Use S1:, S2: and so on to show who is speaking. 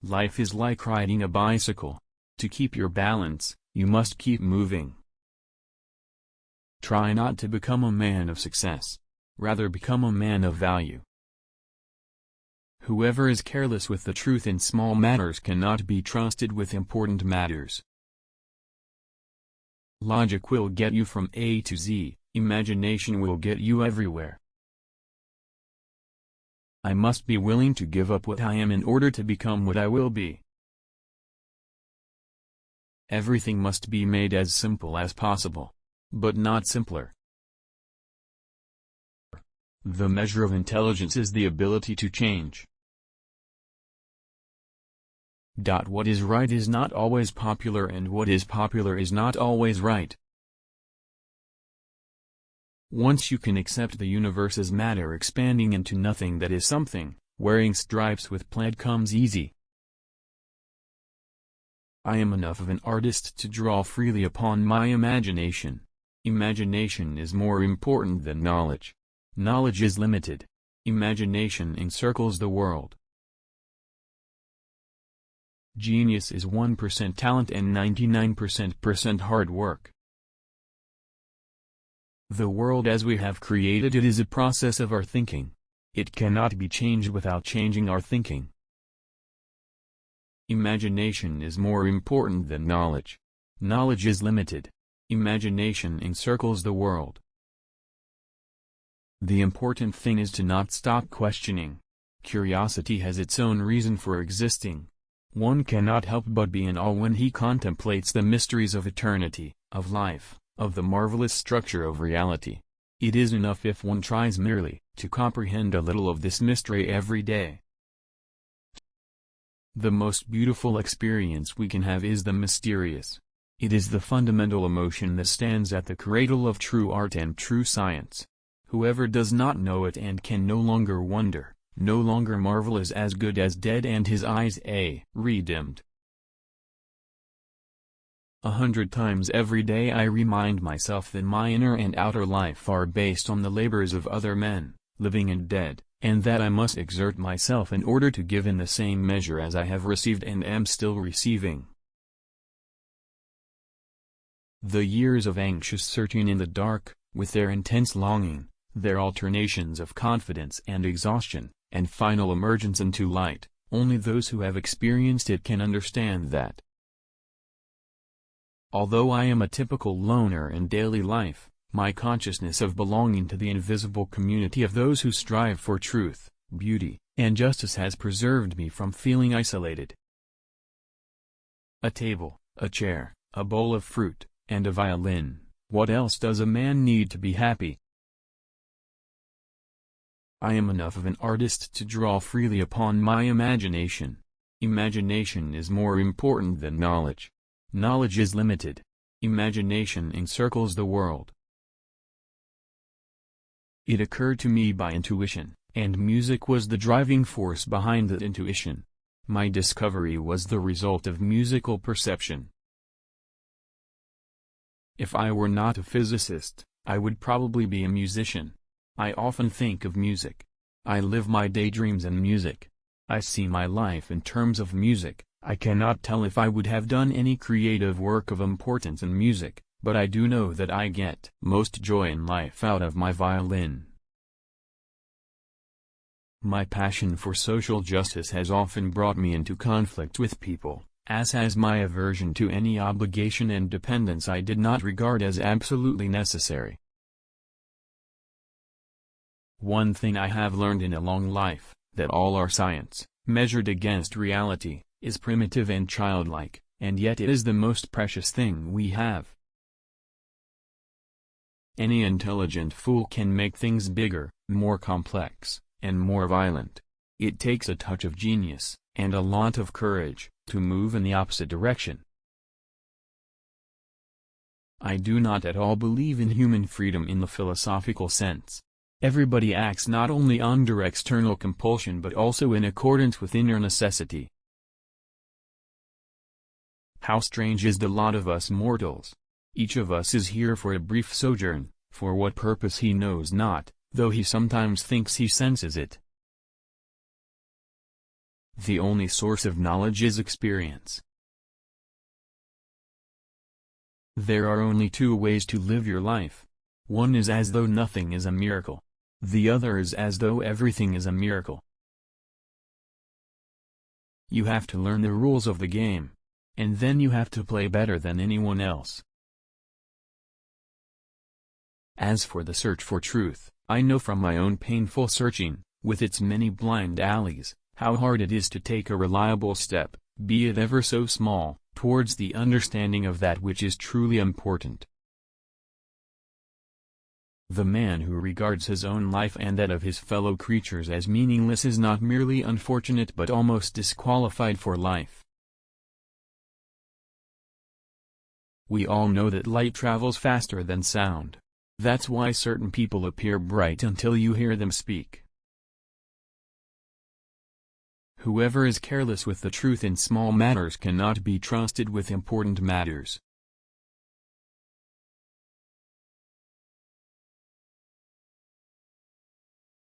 S1: Life is like riding a bicycle. To keep your balance, you must keep moving. Try not to become a man of success. Rather become a man of value. Whoever is careless with the truth in small matters cannot be trusted with important matters. Logic will get you from A to Z, imagination will get you everywhere. I must be willing to give up what I am in order to become what I will be. Everything must be made as simple as possible, but not simpler. The measure of intelligence is the ability to change. What is right is not always popular, and what is popular is not always right. Once you can accept the universe as matter expanding into nothing that is something, wearing stripes with plaid comes easy. I am enough of an artist to draw freely upon my imagination. Imagination is more important than knowledge. Knowledge is limited. Imagination encircles the world. Genius is 1% talent and 99% hard work. The world as we have created it is a process of our thinking. It cannot be changed without changing our thinking. Imagination is more important than knowledge. Knowledge is limited. Imagination encircles the world. The important thing is to not stop questioning. Curiosity has its own reason for existing. One cannot help but be in awe when he contemplates the mysteries of eternity, of life, of the marvelous structure of reality. It is enough if one tries merely to comprehend a little of this mystery every day. The most beautiful experience we can have is the mysterious. It is the fundamental emotion that stands at the cradle of true art and true science. Whoever does not know it and can no longer wonder, no longer marvel, is as good as dead and his eyes redimmed. 100 times every day I remind myself that my inner and outer life are based on the labors of other men, living and dead, and that I must exert myself in order to give in the same measure as I have received and am still receiving. The years of anxious searching in the dark, with their intense longing, their alternations of confidence and exhaustion, and final emergence into light, only those who have experienced it can understand that. Although I am a typical loner in daily life, my consciousness of belonging to the invisible community of those who strive for truth, beauty, and justice has preserved me from feeling isolated. A table, a chair, a bowl of fruit, and a violin, what else does a man need to be happy? I am enough of an artist to draw freely upon my imagination. Imagination is more important than knowledge. Knowledge is limited. Imagination encircles the world. It occurred to me by intuition, and music was the driving force behind that intuition. My discovery was the result of musical perception. If I were not a physicist, I would probably be a musician. I often think of music. I live my daydreams in music. I see my life in terms of music. I cannot tell if I would have done any creative work of importance in music, but I do know that I get most joy in life out of my violin. My passion for social justice has often brought me into conflict with people, as has my aversion to any obligation and dependence I did not regard as absolutely necessary. One thing I have learned in a long life, that all our science, measured against reality, is primitive and childlike, and yet it is the most precious thing we have. Any intelligent fool can make things bigger, more complex, and more violent. It takes a touch of genius, and a lot of courage, to move in the opposite direction. I do not at all believe in human freedom in the philosophical sense. Everybody acts not only under external compulsion but also in accordance with inner necessity. How strange is the lot of us mortals! Each of us is here for a brief sojourn, for what purpose he knows not, though he sometimes thinks he senses it. The only source of knowledge is experience. There are only two ways to live your life. One is as though nothing is a miracle. The other is as though everything is a miracle. You have to learn the rules of the game. And then you have to play better than anyone else. As for the search for truth, I know from my own painful searching, with its many blind alleys, how hard it is to take a reliable step, be it ever so small, towards the understanding of that which is truly important. The man who regards his own life and that of his fellow creatures as meaningless is not merely unfortunate but almost disqualified for life. We all know that light travels faster than sound. That's why certain people appear bright until you hear them speak. Whoever is careless with the truth in small matters cannot be trusted with important matters.